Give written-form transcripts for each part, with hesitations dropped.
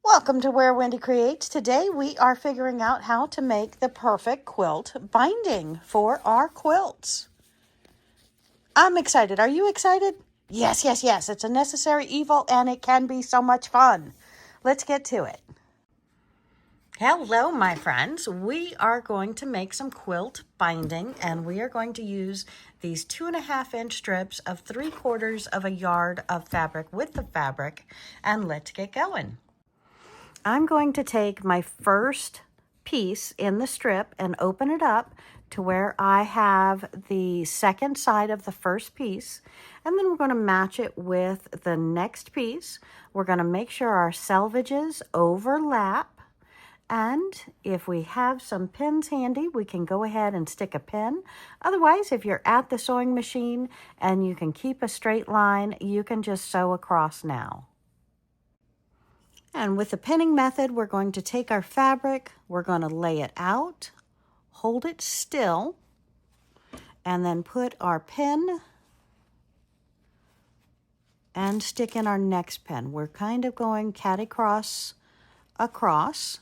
Welcome to Where Wendy Creates. Today we are figuring out how to make the perfect quilt binding for our quilts. I'm excited. Are you excited? Yes, yes, yes. It's a necessary evil and it can be so much fun. Let's get to it. Hello, my friends. We are going to make some quilt binding and we are going to use these 2.5-inch strips of 3/4 of a yard of fabric with the fabric, and let's get going. I'm going to take my first piece in the strip and open it up to where I have the second side of the first piece, and then we're going to match it with the next piece. We're going to make sure our selvages overlap, and if we have some pins handy, we can go ahead and stick a pin. Otherwise, if you're at the sewing machine and you can keep a straight line, you can just sew across now. And with the pinning method, we're going to take our fabric, we're going to lay it out, hold it still, and then put our pin and stick in our next pin. We're kind of going catty-cross across,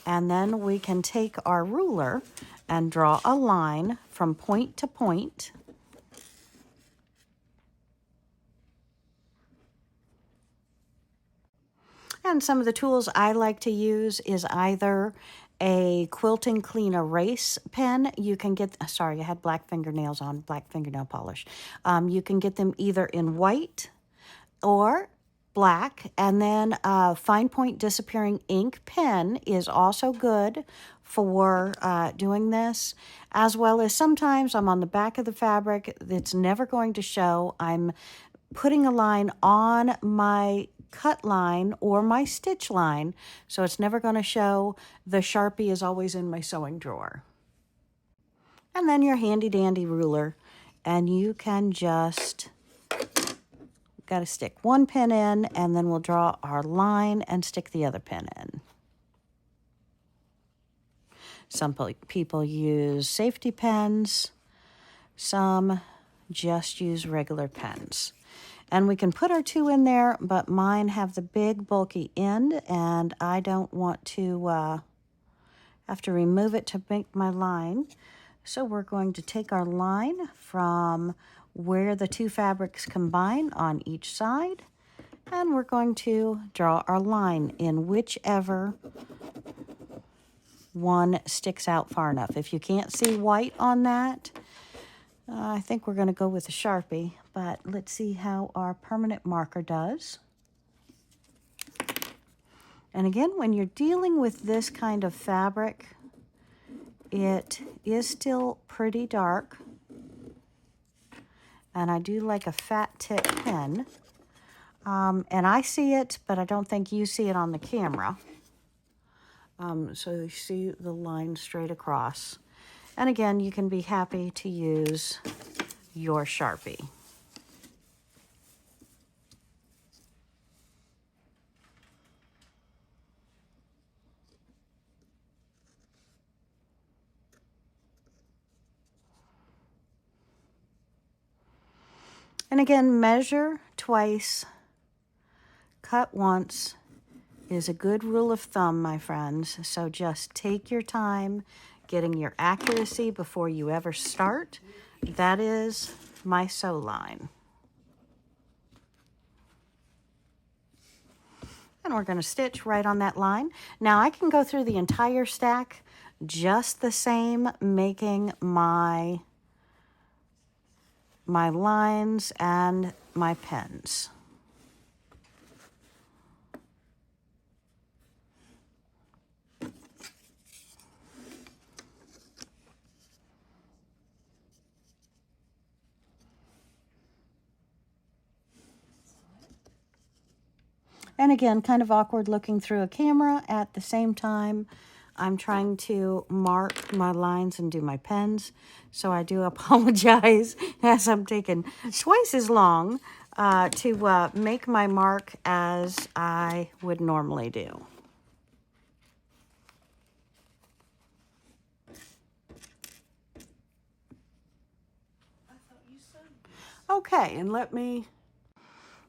and then we can take our ruler and draw a line from point to point. And some of the tools I like to use is either a quilting clean erase pen. You can get, sorry, I had black fingernails on, black fingernail polish. You can get them either in white or black, and then a fine point disappearing ink pen is also good for doing this, as well as sometimes I'm on the back of the fabric. It's never going to show. I'm putting a line on my cut line or my stitch line, so it's never going to show. The Sharpie is always in my sewing drawer. And then your handy dandy ruler, and you can just got to stick one pin in, and then we'll draw our line and stick the other pin in. Some people use safety pens, some just use regular pens. And we can put our two in there, but mine have the big bulky end, and I don't want to have to remove it to make my line. So we're going to take our line from where the two fabrics combine on each side, and we're going to draw our line in whichever one sticks out far enough. If you can't see white on that, I think we're going to go with a Sharpie, but let's see how our permanent marker does. And again, when you're dealing with this kind of fabric, it is still pretty dark. And I do like a fat tip pen. And I see it, but I don't think you see it on the camera. So you see the line straight across. And again, you can be happy to use your Sharpie. And again, measure twice, cut once is a good rule of thumb, my friends. So just take your time getting your accuracy before you ever start. That is my sew line. And we're going to stitch right on that line. Now I can go through the entire stack just the same, making my lines and my pins. And again, kind of awkward looking through a camera. At the same time, I'm trying to mark my lines and do my pens. So I do apologize as I'm taking twice as long to make my mark as I would normally do. Okay, and let me...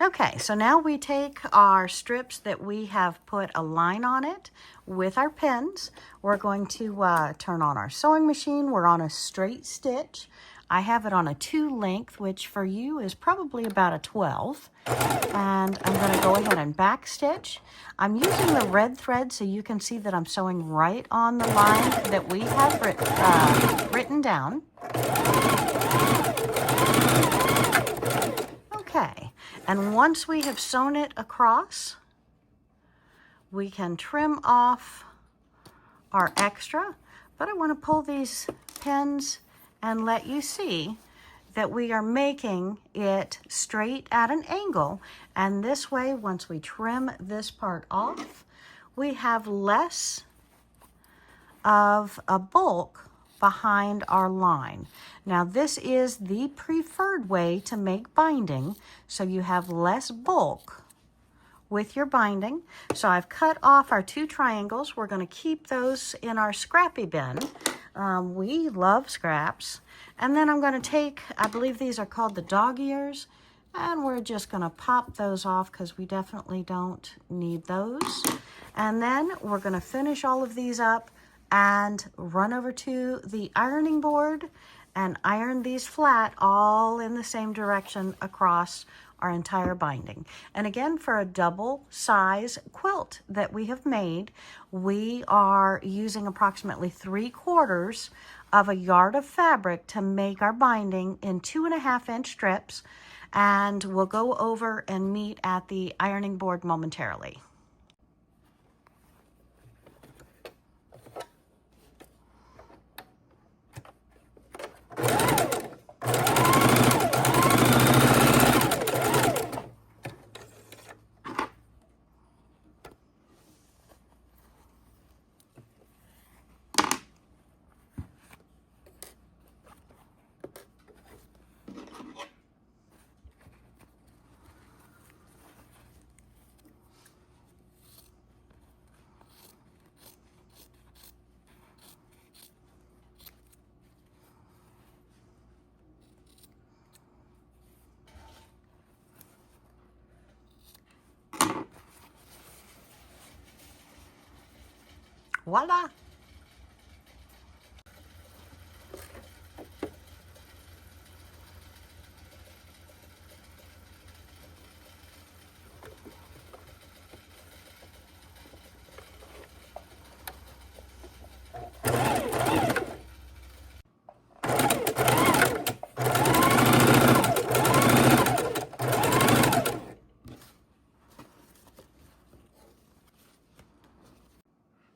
Okay, so now we take our strips that we have put a line on it with our pins. We're going to turn on our sewing machine. We're on a straight stitch. I have it on a 2 length, which for you is probably about a 12. And I'm going to go ahead and back stitch. I'm using the red thread so you can see that I'm sewing right on the line that we have written down. Okay, and once we have sewn it across, we can trim off our extra, but I want to pull these pins and let you see that we are making it straight at an angle, and this way, once we trim this part off, we have less of a bulk behind our line. Now this is the preferred way to make binding, so you have less bulk with your binding. So I've cut off our 2 triangles. We're going to keep those in our scrappy bin. We love scraps. And then I'm going to take, I believe these are called the dog ears, and we're just going to pop those off because we definitely don't need those. And then we're going to finish all of these up and run over to the ironing board and iron these flat all in the same direction across our entire binding. And again, for a double size quilt that we have made, we are using approximately 3/4 of a yard of fabric to make our binding in 2.5-inch strips. And we'll go over and meet at the ironing board momentarily. Voila!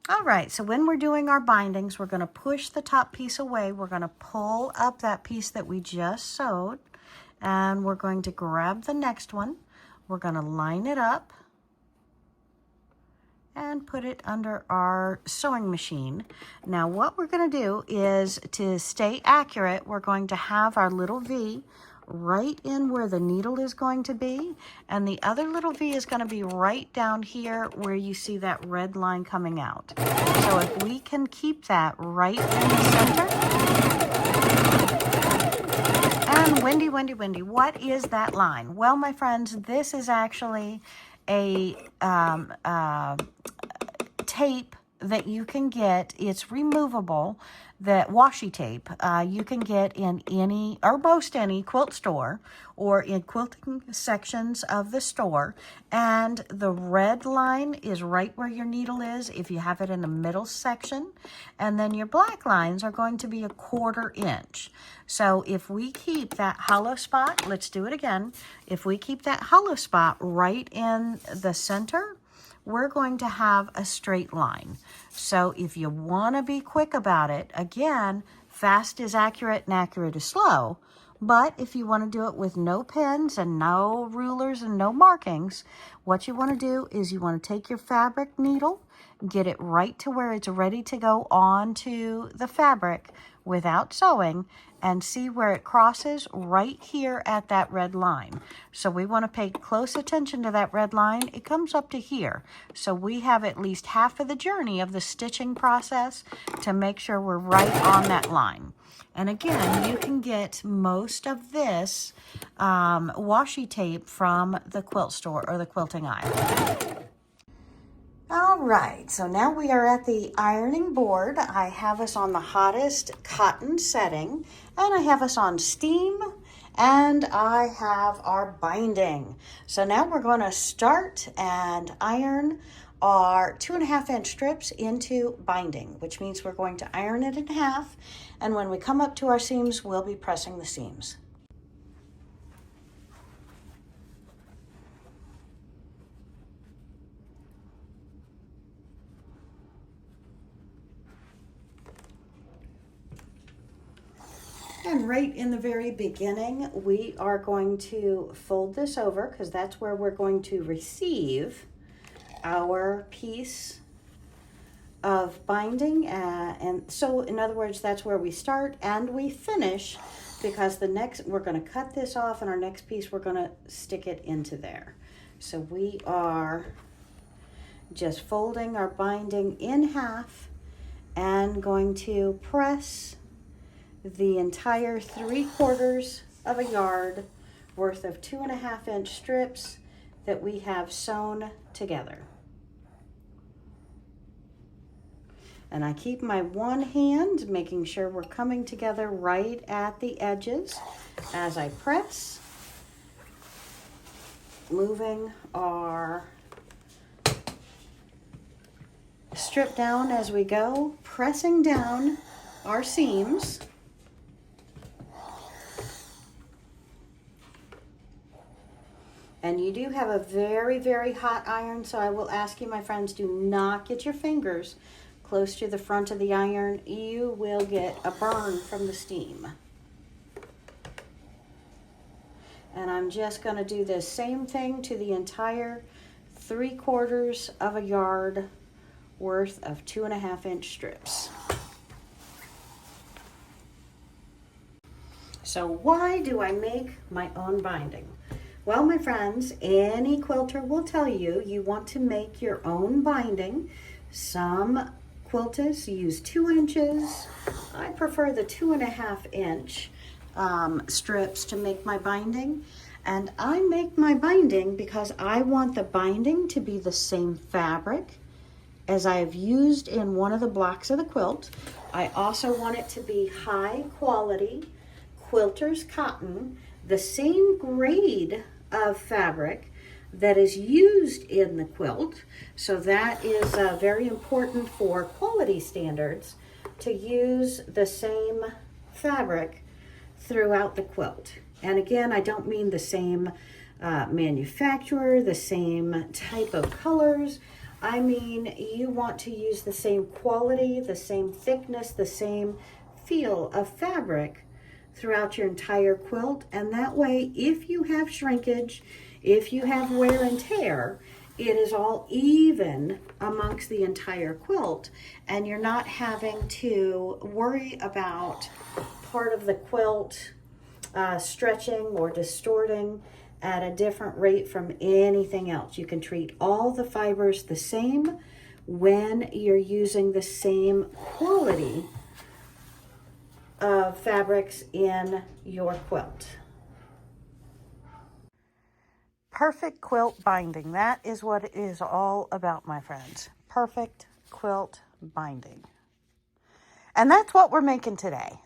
All right, so when we're doing our bindings, we're going to push the top piece away. We're going to pull up that piece that we just sewed, and we're going to grab the next one. We're going to line it up and put it under our sewing machine. Now what we're going to do is, to stay accurate, we're going to have our little V right in where the needle is going to be, and the other little V is going to be right down here where you see that red line coming out. So if we can keep that right in the center. And Wendy, what is that line? Well, my friends, this is actually a tape that you can get. It's removable, that washi tape you can get in any or most any quilt store or in quilting sections of the store. And the red line is right where your needle is if you have it in the middle section, and then your black lines are going to be 1/4 inch. So if we keep that hollow spot, let's do it again. If we keep that hollow spot right in the center, we're going to have a straight line. So if you want to be quick about it, again, fast is accurate and accurate is slow. But if you want to do it with no pins and no rulers and no markings, what you want to do is you want to take your fabric needle, get it right to where it's ready to go onto the fabric, without sewing and see where it crosses right here at that red line. So we want to pay close attention to that red line. It comes up to here. So we have at least half of the journey of the stitching process to make sure we're right on that line. And again, you can get most of this washi tape from the quilt store or the quilting aisle. All right, so now we are at the ironing board. I have us on the hottest cotton setting, and I have us on steam, and I have our binding. So now we're going to start and iron our 2.5-inch strips into binding, which means we're going to iron it in half, and when we come up to our seams, we'll be pressing the seams. And right in the very beginning, we are going to fold this over because that's where we're going to receive our piece of binding. And so in other words, that's where we start and we finish, because the next, we're going to cut this off, and our next piece, we're going to stick it into there. So we are just folding our binding in half and going to press the entire 3/4 of a yard worth of 2.5-inch strips that we have sewn together. And I keep my one hand making sure we're coming together right at the edges as I press, moving our strip down as we go, pressing down our seams. And you do have a very, very hot iron, so I will ask you, my friends, do not get your fingers close to the front of the iron. You will get a burn from the steam. And I'm just going to do the same thing to the entire 3/4 of a yard worth of 2.5-inch strips. So why do I make my own binding? Well, my friends, any quilter will tell you you want to make your own binding. Some quilters use 2 inches. I prefer the 2.5-inch strips to make my binding. And I make my binding because I want the binding to be the same fabric as I have used in one of the blocks of the quilt. I also want it to be high quality quilter's cotton, the same grade of fabric that is used in the quilt. So that is very important for quality standards, to use the same fabric throughout the quilt. And again, I don't mean the same manufacturer, the same type of colors. I mean, you want to use the same quality, the same thickness, the same feel of fabric throughout your entire quilt. And that way, if you have shrinkage, if you have wear and tear, it is all even amongst the entire quilt, and you're not having to worry about part of the quilt stretching or distorting at a different rate from anything else. You can treat all the fibers the same when you're using the same quality of fabrics in your quilt. Perfect quilt binding. That is what it is all about, my friends. Perfect quilt binding. And that's what we're making today.